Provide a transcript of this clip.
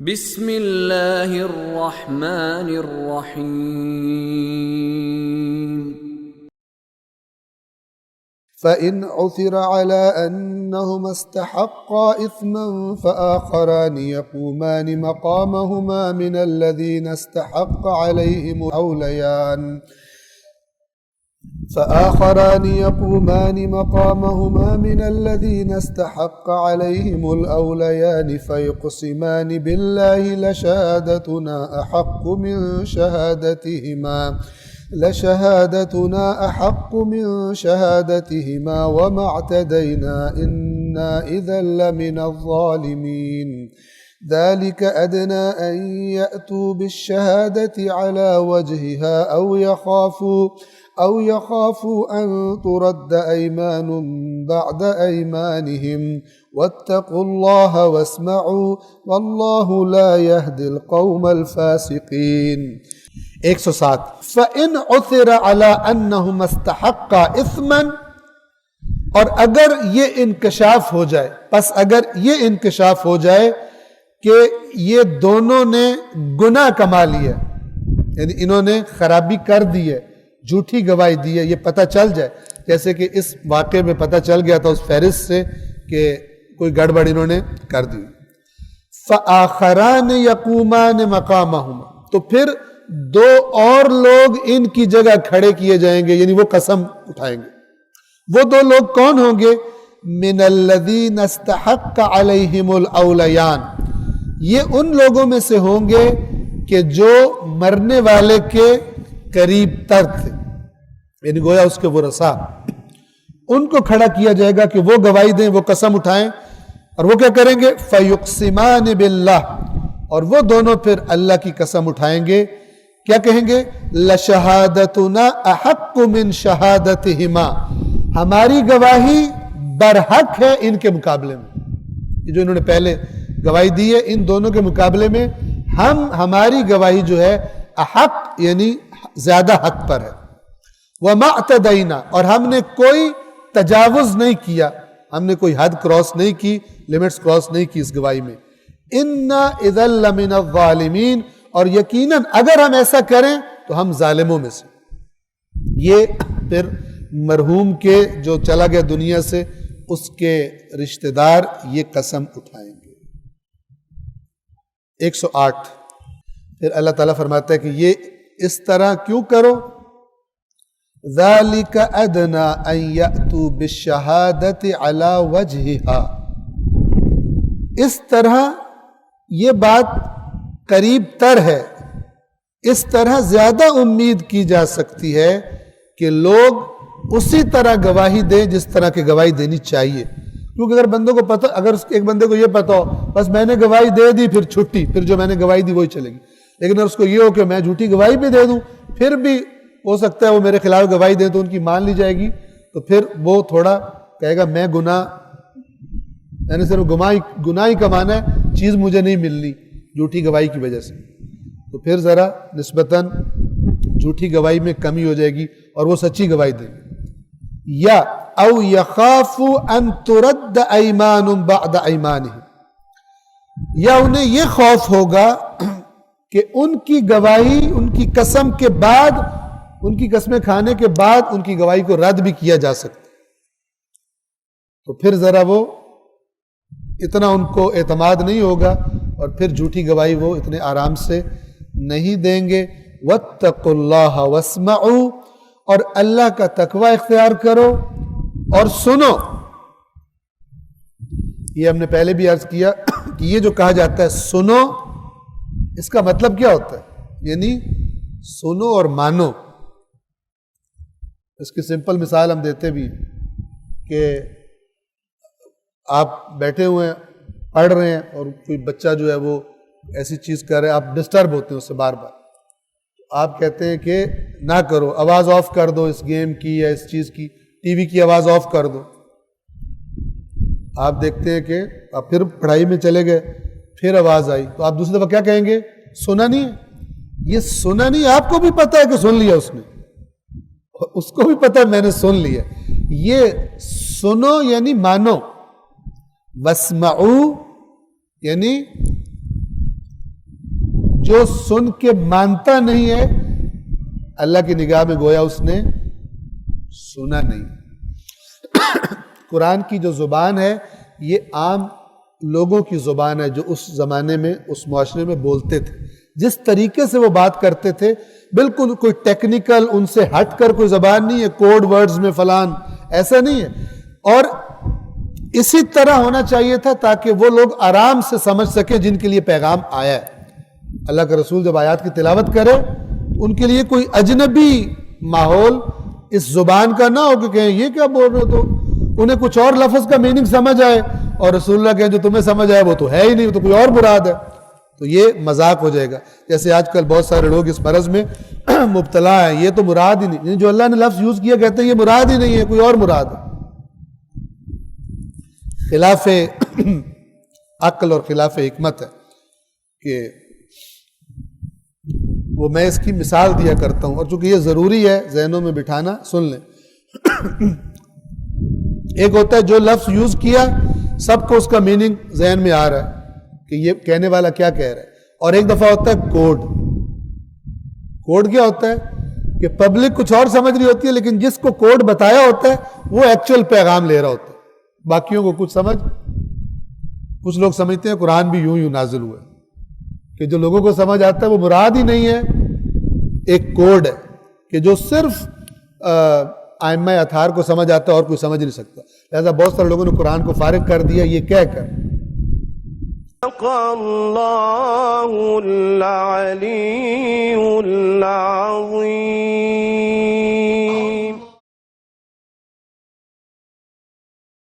بسم اللہ الرحمن الرحیم فإن عثر على أنهما استحقا إثما فآخران يقومان مقامهما من الذين استحق عليهم الأوليان فيقسمان بالله لشهادتنا أحق من شهادتهما وما اعتدينا إنا إذا لمن الظالمين ذلك أدنى أن يأتوا بالشهادة على وجهها أو يخافوا أن ترد أيمان بعد أيمانهم واتقوا الله واسمعوا والله لا يهدي القوم الفاسقين. 107 فَإِنْ عُثِرَ عَلَىٰ أَنَّهُمَا اسْتَحَقَّا إِثْمًا، اور اگر یہ انکشاف ہو جائے، اگر یہ انکشاف ہو جائے کہ یہ دونوں نے گناہ کما لیا، یعنی انہوں نے خرابی کر دی ہے، جھوٹی گواہی دی ہے، یہ پتہ چل جائے، جیسے کہ اس واقعے میں پتہ چل گیا تھا اس فہرست سے کہ کوئی گڑبڑ انہوں نے کر دی. فَآخَرَانِ يَقُومَانِ مَقَامَهُمَا، تو پھر دو اور لوگ ان کی جگہ کھڑے کیے جائیں گے، یعنی وہ قسم اٹھائیں گے. وہ دو لوگ کون ہوں گے؟ من الذین استحق علیہم الاولیان، یہ ان لوگوں میں سے ہوں گے کہ جو مرنے والے کے قریب تر تھے، یعنی گویا اس کے ورثاء. ان کو کھڑا کیا جائے گا کہ وہ گواہی دیں، وہ قسم اٹھائیں، اور وہ کیا کریں گے؟ فیقسمان باللہ، اور وہ دونوں پھر اللہ کی قسم اٹھائیں گے. کیا کہیں گے؟ لشہادتنا احق من شہادتہما، ہماری گواہی برحق ہے ان کے مقابلے میں. یہ جو انہوں نے پہلے گواہی دی ہے، ان دونوں کے مقابلے میں ہماری گواہی جو ہے احق، یعنی زیادہ حق پر ہے. وما اعتدینا، اور ہم نے کوئی تجاوز نہیں کیا، ہم نے کوئی حد کراس نہیں کی، لیمٹس کراس نہیں کی اس گواہی میں. انا اذا لمن الظالمین، اور یقیناً اگر ہم ایسا کریں تو ہم ظالموں میں سے. یہ پھر مرحوم کے جو چلا گیا دنیا سے، اس کے رشتہ دار یہ قسم اٹھائیں گے. 108 پھر اللہ تعالیٰ فرماتا ہے کہ یہ اس طرح کیوں کرو؟ ذَلِكَ أَدْنَىٰ أَن يَأْتُوا بِالشَّهَادَةِ عَلَىٰ وَجْهِهَا، اس طرح یہ بات قریب تر ہے، اس طرح زیادہ امید کی جا سکتی ہے کہ لوگ اسی طرح گواہی دیں جس طرح کی گواہی دینی چاہیے. کیونکہ اگر بندوں کو پتہ، اگر ایک بندے کو یہ پتا ہو بس میں نے گواہی دے دی پھر چھٹی، پھر جو میں نے گواہی دی وہی چلے گی. لیکن اگر اس کو یہ ہو کہ میں جھوٹی گواہی بھی دے دوں، پھر بھی ہو سکتا ہے وہ میرے خلاف گواہی دیں تو ان کی مان لی جائے گی، تو پھر وہ تھوڑا کہے گا میں نے صرف گناہ ہی کمانا ہے، چیز مجھے نہیں ملنی جھوٹی گواہی کی وجہ سے. تو پھر ذرا نسبتاً جھوٹی گواہی میں کمی ہو جائے گی اور وہ سچی گواہی دیں گے. یا او یخافوا ان ترد ایمان بعد ایمانہم، یا انہیں یہ خوف ہوگا کہ ان کی گواہی، ان کی قسم کے بعد، ان کی قسمیں کھانے کے بعد ان کی گواہی کو رد بھی کیا جا سکتا، تو پھر ذرا وہ اتنا ان کو اعتماد نہیں ہوگا اور پھر جھوٹی گواہی وہ اتنے آرام سے نہیں دیں گے. واتقوا اللہ واسمعوا، اور اللہ کا تقوی اختیار کرو اور سنو. یہ ہم نے پہلے بھی عرض کیا کہ یہ جو کہا جاتا ہے سنو، اس کا مطلب کیا ہوتا ہے؟ یعنی سنو اور مانو. اس کی سمپل مثال ہم دیتے بھی کہ آپ بیٹھے ہوئے ہیں، پڑھ رہے ہیں، اور کوئی بچہ جو ہے وہ ایسی چیز کر رہے ہیں، آپ ڈسٹرب ہوتے ہیں اس سے بار بار، آپ کہتے ہیں کہ نہ کرو، آواز آف کر دو اس گیم کی یا اس چیز کی، ٹی وی کی آواز آف کر دو. آپ دیکھتے ہیں کہ آپ پھر پڑھائی میں چلے گئے، پھر آواز آئی تو آپ دوسری دفعہ کیا کہیں گے؟ سنا نہیں ہے. یہ سنا نہیں، آپ کو بھی پتا ہے کہ سن لیا اس نے، اس کو بھی پتا ہے میں نے سن لیا. یہ سنو یعنی مانو، واسمعوا یعنی جو سن کے مانتا نہیں ہے اللہ کی نگاہ میں گویا اس نے سنا نہیں. قرآن کی جو زبان ہے یہ عام لوگوں کی زبان ہے جو اس زمانے میں اس معاشرے میں بولتے تھے. جس طریقے سے وہ بات کرتے تھے بالکل کوئی ٹیکنیکل ان سے ہٹ کر کوئی زبان نہیں ہے, کوڈ ورڈز میں فلان, ایسا نہیں ہے. اور اسی طرح ہونا چاہیے تھا تاکہ وہ لوگ آرام سے سمجھ سکیں جن کے لیے پیغام آیا ہے. اللہ کا رسول جب آیات کی تلاوت کرے ان کے لیے کوئی اجنبی ماحول اس زبان کا نہ ہو کہ کہیں یہ کیا بول رہے ہو, تو انہیں کچھ اور لفظ کا میننگ سمجھ آئے اور رسول اللہ کہیں جو تمہیں سمجھ آئے وہ تو ہے ہی نہیں, وہ تو کوئی اور مراد ہے, تو یہ مذاق ہو جائے گا. جیسے آج کل بہت سارے لوگ اس مرض میں مبتلا ہیں, یہ تو مراد ہی نہیں, جو اللہ نے لفظ یوز کیا کہتے ہیں یہ مراد ہی نہیں ہے, کوئی اور مراد ہے. خلاف عقل اور خلاف حکمت ہے کہ وہ میں اس کی مثال دیا کرتا ہوں, اور چونکہ یہ ضروری ہے ذہنوں میں بٹھانا, سن لیں. ایک ہوتا ہے جو لفظ یوز کیا سب کو اس کا میننگ ذہن میں آ رہا ہے کہ یہ کہنے والا کیا کہہ رہا ہے, اور ایک دفعہ ہوتا ہے کوڈ. کوڈ کیا ہوتا ہے کہ پبلک کچھ اور سمجھ رہی ہوتی ہے لیکن جس کو کوڈ بتایا ہوتا ہے وہ ایکچوئل پیغام لے رہا ہوتا ہے, باقیوں کو کچھ سمجھ. کچھ لوگ سمجھتے ہیں قرآن بھی یوں نازل ہوا ہے کہ جو لوگوں کو سمجھ آتا ہے وہ مراد ہی نہیں ہے, ایک کوڈ ہے کہ جو صرف ائمہ اطہار کو سمجھ آتا ہے اور کوئی سمجھ نہیں سکتا. لہذا بہت سارے لوگوں نے قرآن کو فارغ کر دیا یہ کہہ کر اللہ العلی العظیم.